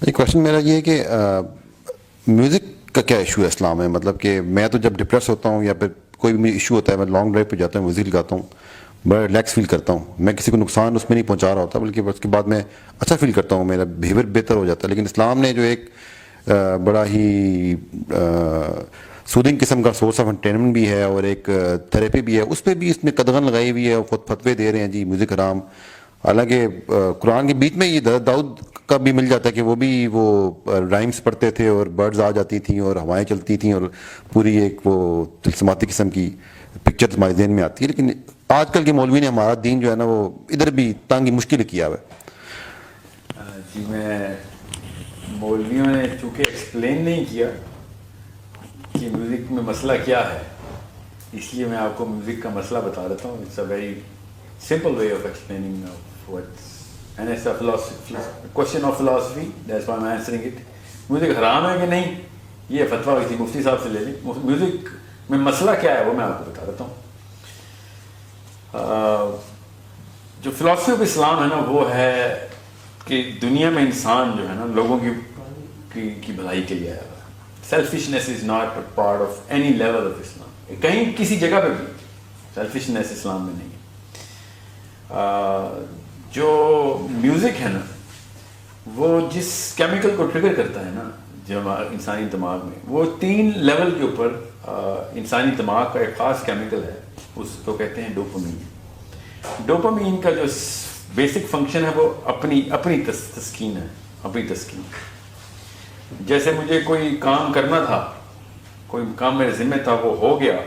یہ کوشچن میرا یہ ہے کہ میوزک کا کیا ایشو ہے اسلام میں؟ مطلب کہ میں تو جب ڈپریس ہوتا ہوں یا پھر کوئی بھی ایشو ہوتا ہے، میں لانگ ڈرائیو پہ جاتا ہوں، میوزک لگاتا ہوں، بڑا ریلیکس فیل کرتا ہوں. میں کسی کو نقصان اس میں نہیں پہنچا رہا ہوتا، بلکہ اس کے بعد میں اچھا فیل کرتا ہوں، میرا بیہیویئر بہتر ہو جاتا ہے. لیکن اسلام نے جو ایک بڑا ہی سودنگ قسم کا سورس آف انٹرٹینمنٹ بھی ہے اور ایک تھراپی بھی ہے، اس پہ بھی اس نے قدغن لگائی ہوئی ہے اور خود فتوے دے رہے ہیں جی میوزک حرام. حالانکہ قرآن کے بیچ میں یہ داؤد کا بھی مل جاتا ہے کہ وہ بھی وہ رائمس پڑھتے تھے اور برڈز آ جاتی تھیں اور ہوائیں چلتی تھیں اور پوری ایک وہ تلسماتی قسم کی پکچر ہمارے ذہن میں آتی ہے. لیکن آج کل کے مولوی نے ہمارا دین جو ہے نا وہ ادھر بھی تنگ مشکل کیا ہوا ہے. جی میں مولویوں نے چونکہ ایکسپلین نہیں کیا کہ میوزک میں مسئلہ کیا ہے، اس لیے میں آپ کو میوزک کا مسئلہ بتا دیتا ہوں. It's a very simple way of explaining what's and it's a philosophy, question of philosophy, that's why I'm answering it. Music حرام ہے کہ نہیں، یہ فتویٰ کسی مفتی صاحب سے لے لیں. میوزک میں مسئلہ کیا ہے وہ میں آپ کو بتا دیتا ہوں. جو فلاسفی آف اسلام ہے نا وہ ہے کہ دنیا میں انسان جو ہے نا لوگوں کی بھلائی کے لیے آیا ہوا ہے. Selfishness is not a part of any level of Islam. کہیں کسی جگہ پہ بھی سیلفشنیس اسلام میں نہیں ہے. جو میوزک ہے نا وہ جس کیمیکل کو ٹریگر کرتا ہے نا جو انسانی دماغ میں، وہ 3 لیول کے اوپر انسانی دماغ کا ایک خاص کیمیکل ہے، اس کو کہتے ہیں ڈوپامین. ڈوپامین کا جو بیسک فنکشن ہے وہ اپنی تسکین ہے، اپنی تسکین. جیسے مجھے کوئی کام کرنا تھا، کوئی کام میرے ذمہ تھا، وہ ہو گیا،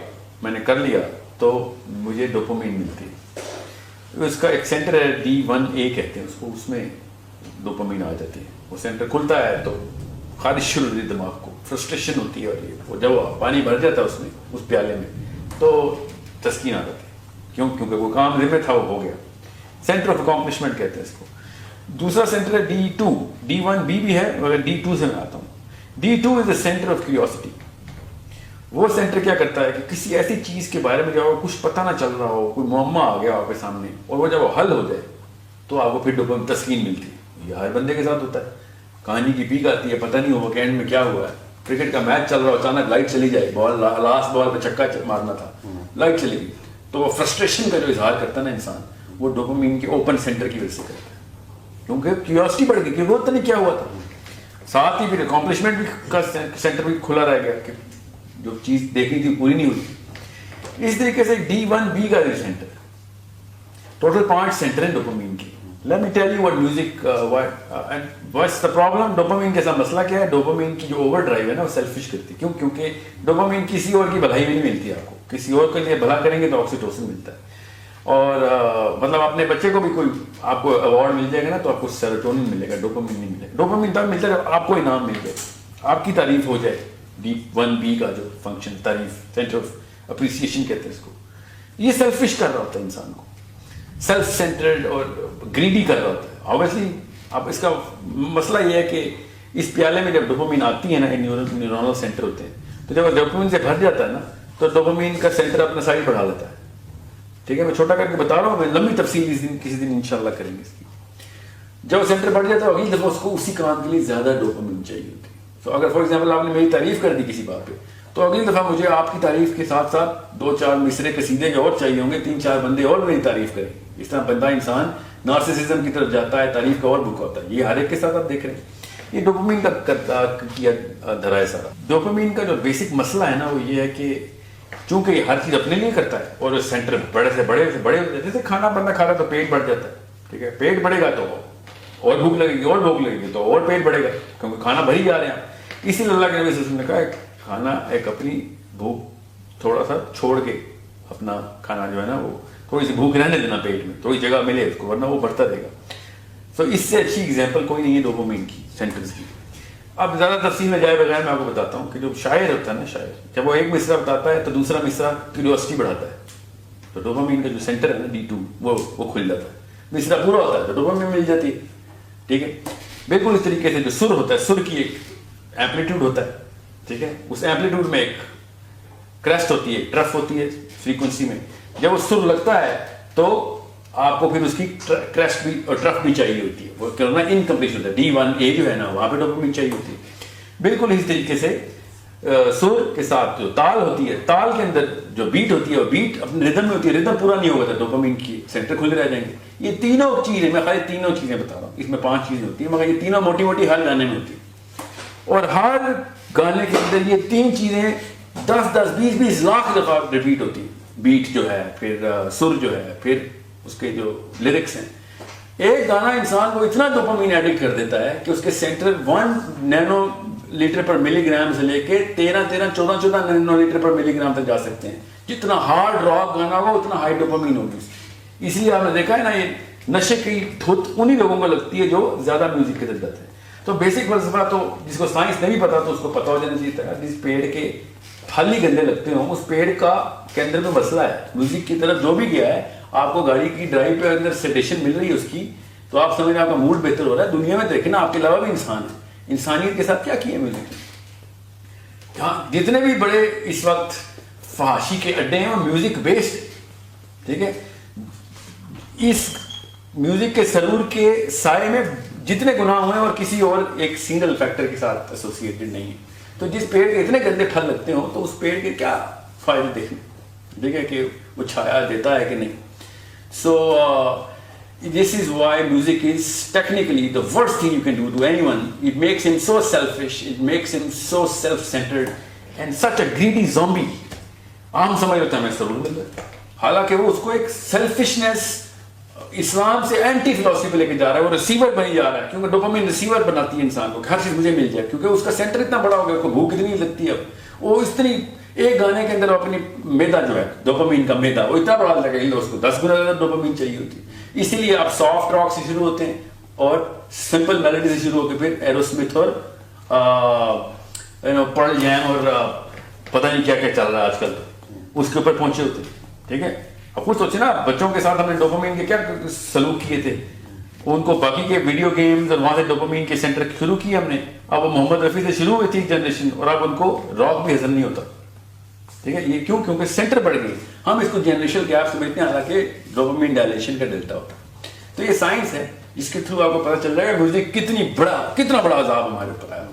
میں نے کر لیا تو مجھے ڈوپامین ملتی. اس کا ایک سینٹر ہے D1A کہتے ہیں اس کو، اس میں ڈوپامین آ جاتی ہے. وہ سینٹر کھلتا ہے تو خارش شروع ہوتی ہے دماغ کو، فرسٹریشن ہوتی ہے اور یہ وہ جب پانی بھر جاتا ہے اس میں اس پیالے میں تو تسکین آ جاتی ہے. کیونکہ وہ کام ذمہ تھا وہ ہو گیا. سینٹر آف اکامپلشمنٹ کہتے ہیں اس کو. دوسرا سینٹر ہے D2. D1B بھی ہے مگر D2 سے میں آتا ہوں. D2 is the centre of curiosity. وہ سینٹر کیا کرتا ہے کہ کسی ایسی چیز کے بارے میں جب کچھ پتہ نہ چل رہا ہو، کوئی معمہ آ گیا آپ کے سامنے اور وہ جب حل ہو جائے تو آپ کو پھر ڈوپامین تسکین ملتی ہے. یہ ہر بندے کے ساتھ ہوتا ہے. کہانی کی پیک آتی ہے، پتہ نہیں ہوا کہ اینڈ میں کیا ہوا ہے. کرکٹ کا میچ چل رہا ہو، اچانک لائٹ چلی جائے، بال لاسٹ بال پہ چھکا مارنا تھا، لائٹ چلی گئی، تو وہ فرسٹریشن کا جو اظہار کرتا ہے نا انسان، وہ ڈوپامین کے اوپن سینٹر کی وجہ سے کرتا ہے. کیونکہ کیوریوسٹی بڑھ گئی کہ وہ پتہ نہیں کیا ہوا تھا. ساتھ ہی پھر اکامپلشمنٹ بھی کا سینٹر بھی کھلا رہ گیا کہ جو چیز دیکھنی تھی پوری نہیں ہوئی. اس طریقے سے D1B کا جو سینٹر ہے، ٹوٹل 5 سینٹر ہیں ڈوپامین کی. Let me tell you what music what's the problem. Dopamine کے ساتھ مسئلہ کیا ہے؟ ڈوپامین کی جو اوور ڈرائیو ہے نا وہ سیلفش کرتی ہے. کیونکہ ڈوپامین کسی اور کی بھلائی بھی نہیں ملتی. آپ کو کسی اور کے لیے بھلا کریں گے تو آکسیٹوسن ملتا ہے. اور مطلب اپنے بچے کو بھی کوئی آپ کو ایوارڈ مل جائے گا نا تو آپ کو سیروٹونن ملے گا، ڈوپامین نہیں ملے گا. ڈوپامین تب ملتا ہے جب آپ کو انعام مل جائے، آپ کی تعریف ہو جائے. D1B کا جو فنکشن تعریف، سینٹر آف اپریسیشن کہتے ہیں اس کو. یہ سیلفش کر رہا ہوتا ہے انسان کو، سیلف سینٹرڈ اور گریڈی کر رہا ہوتا ہے. آبویسلی اب اس کا مسئلہ یہ ہے کہ اس پیالے میں جب ڈوپامین آتی ہے نا، نیورونل سینٹر ہوتے ہیں، تو جب ڈوپامین سے بھر جاتا ہے نا تو ڈوپامین کا سینٹر اپنا سائڈ بڑھا لیتا ہے. ٹھیک ہے، میں چھوٹا کر کے بتا رہا ہوں، میں لمبی تفصیل کسی دن انشاءاللہ کریں گے اس کی. جب سینٹر بڑھ جاتا ہے اگلی دفعہ اس کو اسی کام کے لیے زیادہ ڈوپامین چاہیے ہوتی ہے. تو اگر فار ایگزامپل آپ نے میری تعریف کر دی کسی بات پہ، تو اگلی دفعہ مجھے آپ کی تعریف کے ساتھ ساتھ 2-4 مصرے قصیدے جو اور چاہیے ہوں گے، 3-4 بندے اور میری تعریف کریں. اس طرح بندہ انسان نارسسزم کی طرف جاتا ہے، تعریف کا اور بھوکا ہوتا ہے. یہ ہر ایک کے ساتھ آپ دیکھ رہے ہیں. یہ ڈوپامین کا کیا دھرا ہے سارا. ڈوپامین کا جو بیسک مسئلہ ہے نا وہ یہ ہے کہ چونکہ یہ ہر چیز اپنے لیے کرتا ہے اور سینٹر بڑے سے بڑے جیسے کھانا بندہ کھا رہا ہے تو پیٹ بڑھ جاتا ہے. ٹھیک ہے، پیٹ بڑھے گا تو اور بھوک لگے گی، اور بھوک لگے گی تو اور پیٹ بڑھے گا، کیونکہ کھانا بھری جا رہے ہیں. اسی لیے اللہ کے نبی صلی اللہ علیہ وسلم نے کہا کھانا ایک اپنی بھوک تھوڑا سا چھوڑ کے اپنا کھانا جو ہے نا وہ تھوڑی سی بھوک رہنے دینا پیٹ میں، تھوڑی جگہ ملے اس کو، ورنہ وہ بڑھتا رہے گا. تو اس سے اچھی ایگزامپل کوئی نہیں ہے ڈوپامین کی سینٹرز کی. اب زیادہ تفصیل میں جائے بغیر میں آپ کو بتاتا ہوں کہ جو شاعر ہوتا ہے نا، شاعر جب وہ ایک مصرع بتاتا ہے تو دوسرا مصرع کیوریوسٹی بڑھاتا ہے. تو ڈوپامین کا جو سینٹر ہے نا D2 وہ کھل جاتا ہے. مصرع پورا ہوتا ہے تو ڈوپامین مل جاتی ہے. ٹھیک ہے، بالکل اس طریقے سے جو سر ہوتا ہے، سر کی ایک ایمپلیٹیوڈ ہوتا ہے. ٹھیک ہے، اس ایمپلیٹیوڈ میں ایک کریسٹ ہوتی ہے، ٹرف ہوتی ہے فریکوینسی میں. جب وہ سر لگتا ہے تو آپ کو پھر اس کی کریسٹ بھی اور ٹرف بھی چاہیے ہوتی ہے, وہ کرنا انکمپلیٹ ہوتا ہے. D1A جو ہے نا وہاں پہ ڈوپامین چاہیے ہوتی ہے. بالکل اس طریقے سے سر کے ساتھ جو تال ہوتی ہے, تال کے اندر جو بیٹ ہوتی ہے وہ بیٹ اپنے ردم میں ہوتی ہے, ردم پورا نہیں ہوگا تو ڈوپامین کی سینٹر کھلے رہ جائیں گے. یہ تینوں چیزیں, میں خالی تینوں چیزیں بتا رہا ہوں, اس میں 5 چیزیں ہوتی ہیں مگر یہ تینوں موٹی موٹی ہر گانے میں ہوتی ہیں. اور ہر گانے کے اندر یہ 3 چیزیں 10-20 لاکھ دفعہ ریپیٹ ہوتی ہیں. بیٹ جو ہے, پھر سر جو ہے, پھر اس کے جو لیرکس ہیں. ایک گانا انسان کو اتنا ڈوپامین ایڈکٹ کر دیتا ہے کہ اس کے سینٹر 1 نینو لیٹر پر ملی گرام سے لے کے 14 نینو لیٹر پر ملی گرام تک جا سکتے ہیں. جتنا ہارڈ راک گانا ہوگا اتنا ہائی ڈوپامین ہوگی. اس لیے آپ نے دیکھا ہے نا, یہ نشے کی دھت انہی لوگوں کو لگتی ہے جو زیادہ میوزک کی لت ہے. تو بیسک فلسفہ تو جس کو سائنس نہیں پتا تو اس کو پتا ہو جانا چاہیے. جس پیڑ کے پھل ہی گندے لگتے ہوں اس پیڑ کا کے اندر میں مسئلہ ہے. میوزک کی طرف جو بھی گیا ہے, آپ کو گاڑی کی ڈرائیو پہ اندر سیڈیشن مل رہی ہے اس کی, تو آپ سمجھ رہے ہیں آپ کا موڈ بہتر ہو رہا ہے. دنیا میں دیکھیں نا, آپ کے علاوہ بھی انسان ہے, انسانیت کے ساتھ کیا کیا ہے میوزک نے. جتنے بھی بڑے اس وقت فحاشی کے اڈے ہیں وہ میوزک بیسڈ. ٹھیک ہے, اس میوزک کے سرور کے سائے میں جتنے گناہ ہوئے ہیں اور کسی اور ایک سنگل فیکٹر کے ساتھ ایسوسیٹڈ نہیں ہے. تو جس پیڑ کے اتنے گندے پھل لگتے ہوں تو اس پیڑ کے کیا فائدے دیکھیں, دیکھیں کہ وہ چھایا دیتا ہے کہ نہیں. سو this is why music is technically the worst thing you can do to anyone. It makes him so selfish, it makes him so self-centered and such a greedy zombie. عام سمجھ ہوتا ہے میں ضرور مل رہا ہے, حالانکہ وہ اس کو ایک سیلفشنس اسلام سے اینٹی فلسفی پہ لے کے جا رہا ہے. وہ ریسیور بنی جا رہا ہے, کیونکہ ڈوپامین ریسیور بناتی ہے انسان کو, ہر چیز مجھے مل جائے, کیونکہ اس کا سینٹر اتنا بڑا ہو گیا, اس کو بھوک اتنی لگتی ہے. وہ اتنی ایک گانے کے اندر اپنی میدا جو ہے ڈوپامین کا میدا وہ اتنا بڑا لگے گا, اس کو 10 گنا زیادہ ڈوپامین چاہیے ہوتی ہے. اسی لیے آپ سافٹ راک سے شروع ہوتے ہیں اور سمپل میلوڈی سے شروع ہو کے پھر ایروسمتھ اور پرل جیم اور پتہ نہیں کیا کیا چل رہا ہے آج کل, اس کے اوپر پہنچے ہوتے ہیں. ٹھیک ہے, اب خود سوچے نا, بچوں کے ساتھ ہم نے ڈوپامین کے کیا سلوک کیے تھے, ان کو باقی کے ویڈیو گیمز اور وہاں سے ڈوپامین کے سینٹر شروع کیے ہم نے. اب وہ محمد رفیع سے شروع ہوئی تھی جنریشن, اور اب ان کو راک بھی ہضم نہیں ہوتا. ٹھیک ہے, یہ کیوں, کیونکہ سینٹر بڑھ گئی. ہم اس کو جنریشن گیپ سمجھتے ہیں, حالانکہ ڈوپامین ڈائلیشن کا ڈیلٹا ہوتا ہے. تو یہ سائنس ہے جس کے تھرو آپ کو پتہ چل جائے گا میوزک کتنا بڑا عذاب ہمارے اوپر آیا.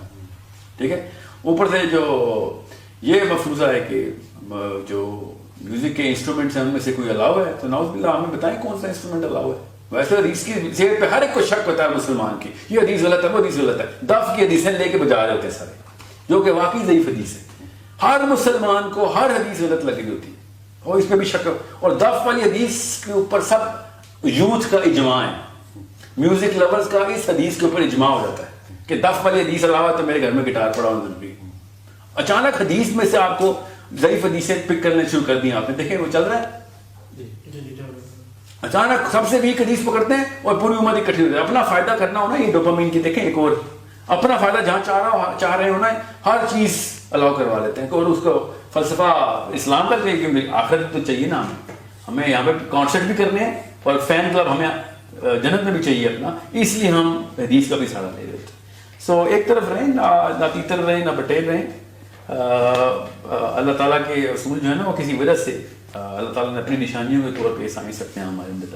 ٹھیک ہے, اوپر سے جو یہ مفروضہ ہے کہ جو میوزک کے انسٹرومنٹس ہیں ان میں سے کوئی الاؤ ہے, تو نعوذ باللہ ہمیں بتائیں کون سا انسٹرومنٹ الاؤ ہے. ویسے حدیث کی صحت پہ ہر ایک کو شک ہوتا ہے مسلمان کی, یہ حدیث غلط ہے, وہ حدیث غلط ہے. دف کی حدیثیں لے کے بجا رہے ہوتے ہیں سارے, جو کہ واقعی ضعیف حدیث ہے. ہر مسلمان کو ہر حدیث غلط لگ رہی ہوتی ہے, اور اس پہ بھی شک. اور دف والی حدیث کے اوپر سب یوتھ کا اجماع ہے, میوزک لورز کا اس حدیث کے اوپر اجماع ہو جاتا ہے کہ دف والی حدیث علاوہ تو میرے گھر میں گٹار پڑا ہونا ضروری ہے. اچانک حدیث میں سے آپ کو ضعیف حدیثیں پک کرنے شروع کر دی آپ نے, دیکھیں وہ چل رہا ہے. اچانک سب سے ویک حدیث پکڑتے ہیں اور پوری امت اکٹھی ہو جائے. اپنا فائدہ کرنا ہونا, یہ ڈوپامین کی دیکھیں ایک اور اپنا فائدہ جہاں چاہ رہے ہونا ہے, ہر چیز الاؤ کروا لیتے ہیں. اور اس کو فلسفہ اسلام کا کہ آخرت تو چاہیے نا, ہمیں یہاں پہ کانسرٹ بھی کرنے ہیں اور فین کلب ہمیں جنت میں بھی چاہیے اپنا, اس لیے ہم حدیث کا بھی سہارا لے رہے تھے. سو ایک طرف رہیں, نہ تیتر رہیں نہ بٹیر رہیں. اللہ تعالیٰ کے اصول جو ہے نا وہ کسی وجہ سے اللہ تعالیٰ نے اپنی نشانیوں کے طور پہ سائنس اپنے ہمارے اندر